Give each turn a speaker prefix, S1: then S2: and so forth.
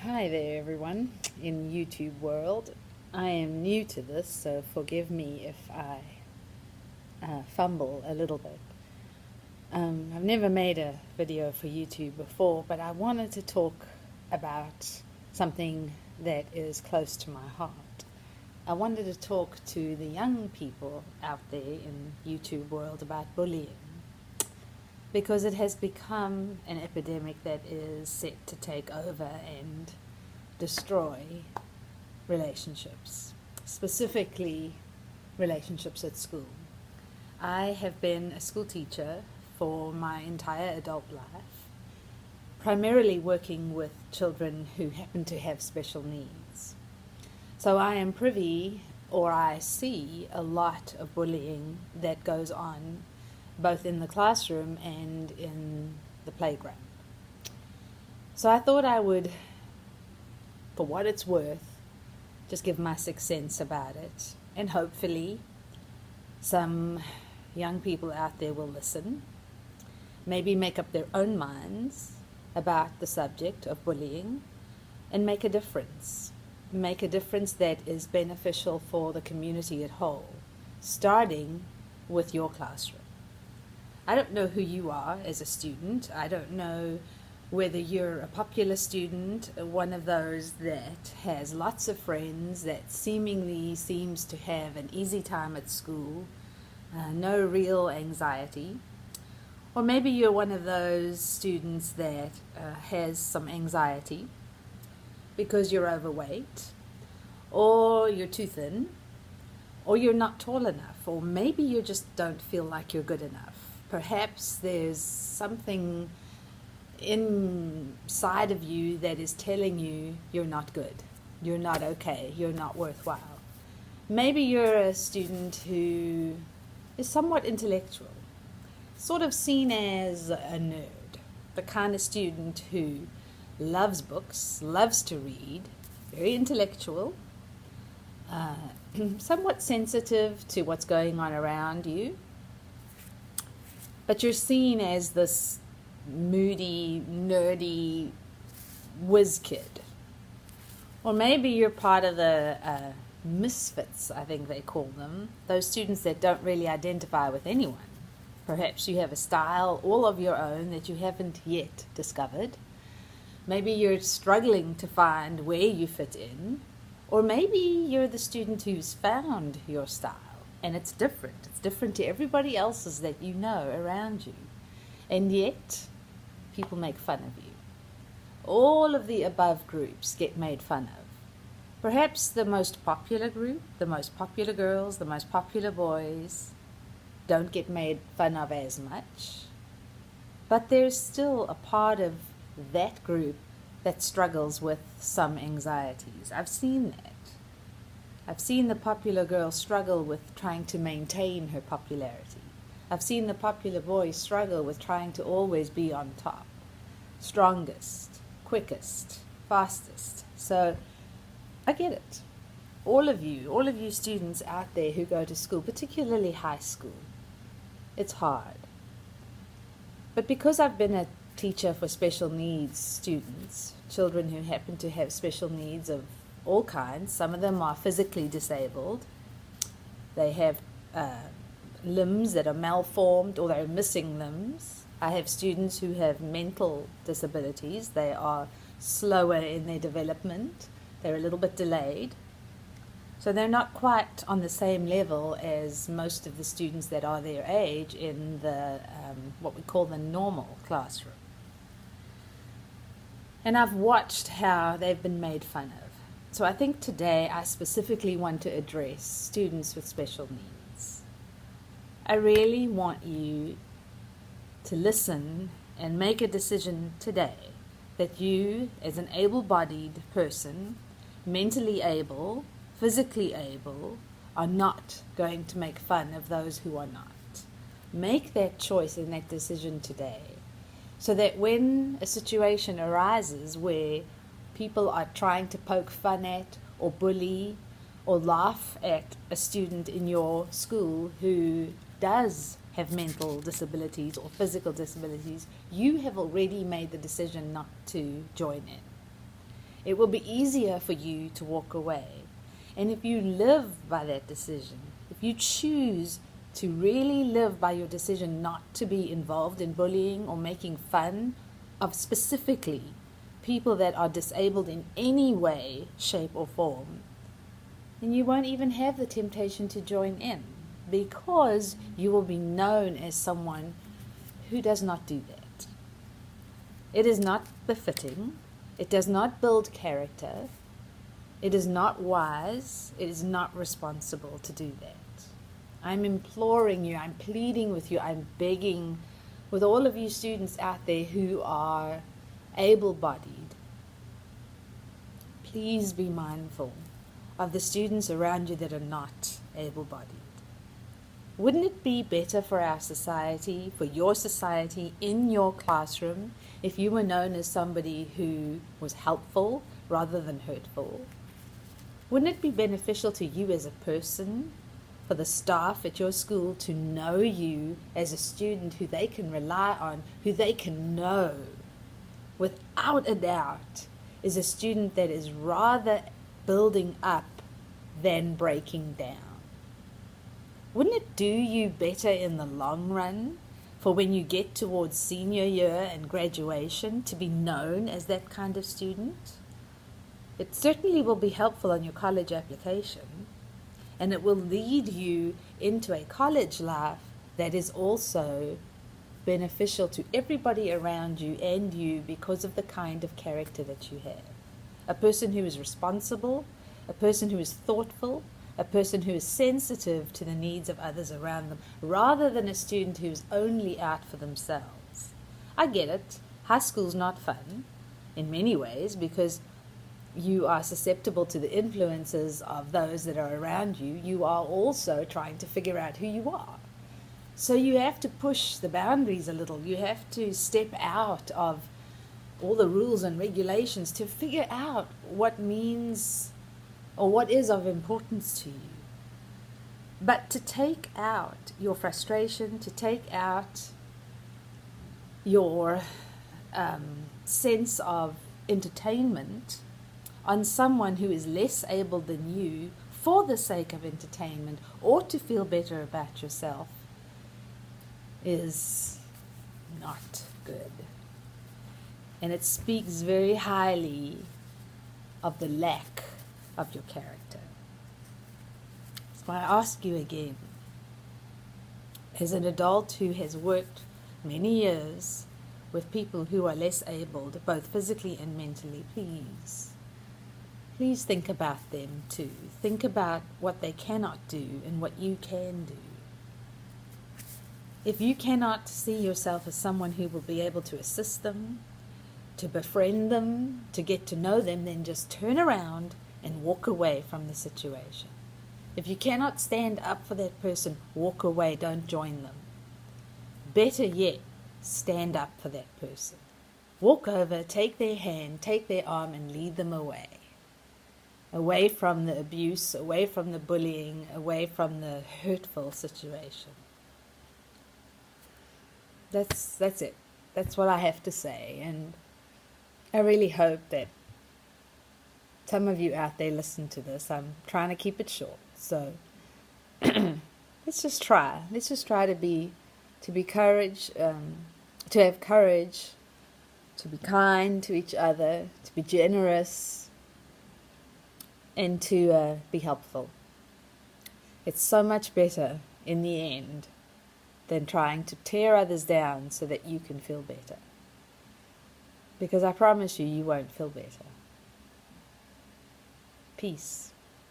S1: Hi there, everyone in YouTube world. I am new to this, so forgive me if I fumble a little bit. I've never made a video for YouTube before, but I wanted to talk about something that is close to my heart. I wanted to talk to the young people out there in YouTube world about bullying, because it has become an epidemic that is set to take over and destroy relationships, specifically relationships at school. I have been a school teacher for my entire adult life, primarily working with children who happen to have special needs. So I am privy, or I see a lot of bullying that goes on both in the classroom and in the playground. So I thought I would, for what it's worth, just give my 6 cents about it, and hopefully some young people out there will listen, maybe make up their own minds about the subject of bullying, and make a difference that is beneficial for the community at whole, starting with your classroom. I don't know who you are as a student. I don't know whether you're a popular student, one of those that has lots of friends, that seemingly seems to have an easy time at school, no real anxiety. Or maybe you're one of those students that has some anxiety because you're overweight, or you're too thin, or you're not tall enough, or maybe you just don't feel like you're good enough. Perhaps there's something inside of you that is telling you you're not good, you're not okay, you're not worthwhile. Maybe you're a student who is somewhat intellectual, sort of seen as a nerd, the kind of student who loves books, loves to read, very intellectual, somewhat sensitive to what's going on around you. But you're seen as this moody, nerdy whiz kid. Or maybe you're part of the misfits, I think they call them, those students that don't really identify with anyone. Perhaps you have a style all of your own that you haven't yet discovered. Maybe you're struggling to find where you fit in. Or maybe you're the student who's found your style. And it's different. It's different to everybody else's that you know around you. And yet, people make fun of you. All of the above groups get made fun of. Perhaps the most popular group, the most popular girls, the most popular boys, don't get made fun of as much. But there's still a part of that group that struggles with some anxieties. I've seen that. I've seen the popular girl struggle with trying to maintain her popularity. I've seen the popular boy struggle with trying to always be on top, strongest, quickest, fastest. So I get it. All of you students out there who go to school, particularly high school, it's hard. But because I've been a teacher for special needs students, children who happen to have special needs of all kinds. Some of them are physically disabled. They have limbs that are malformed, or they're missing limbs. I have students who have mental disabilities. They are slower in their development. They're a little bit delayed. So they're not quite on the same level as most of the students that are their age in the what we call the normal classroom. And I've watched how they've been made fun of. So I think today I specifically want to address students with special needs. I really want you to listen and make a decision today that you, as an able-bodied person, mentally able, physically able, are not going to make fun of those who are not. Make that choice and that decision today, so that when a situation arises where people are trying to poke fun at or bully or laugh at a student in your school who does have mental disabilities or physical disabilities, you have already made the decision not to join in. It will be easier for you to walk away. And if you live by that decision, if you choose to really live by your decision not to be involved in bullying or making fun of specifically people that are disabled in any way, shape, or form, then you won't even have the temptation to join in, because you will be known as someone who does not do that. It is not befitting. It does not build character. It is not wise. It is not responsible to do that. I'm imploring you, I'm pleading with you, I'm begging with all of you students out there who are able-bodied. Please be mindful of the students around you that are not able-bodied. Wouldn't it be better for our society, for your society, in your classroom, if you were known as somebody who was helpful rather than hurtful? Wouldn't it be beneficial to you as a person, for the staff at your school to know you as a student who they can rely on, who they can know without a doubt is a student that is rather building up than breaking down? Wouldn't it do you better in the long run for when you get towards senior year and graduation to be known as that kind of student? It certainly will be helpful on your college application, and it will lead you into a college life that is also beneficial to everybody around you and you because of the kind of character that you have. A person who is responsible, a person who is thoughtful, a person who is sensitive to the needs of others around them, rather than a student who is only out for themselves. I get it. High school's not fun in many ways because you are susceptible to the influences of those that are around you. You are also trying to figure out who you are. So you have to push the boundaries a little. You have to step out of all the rules and regulations to figure out what means or what is of importance to you. But to take out your frustration, to take out your sense of entertainment on someone who is less able than you for the sake of entertainment or to feel better about yourself is not good. And it speaks very highly of the lack of your character. So I ask you again, as an adult who has worked many years with people who are less abled, both physically and mentally, please think about them too. Think about what they cannot do and what you can do. If you cannot see yourself as someone who will be able to assist them, to befriend them, to get to know them, then just turn around and walk away from the situation. If you cannot stand up for that person, walk away, don't join them. Better yet, stand up for that person. Walk over, take their hand, take their arm, and lead them away. Away from the abuse, away from the bullying, away from the hurtful situation. That's it. That's what I have to say. And I really hope that some of you out there listen to this. I'm trying to keep it short. So let's just try. Let's just try to have courage, to be kind to each other, to be generous, and to be helpful. It's so much better in the end than trying to tear others down so that you can feel better. Because I promise you, you won't feel better. Peace.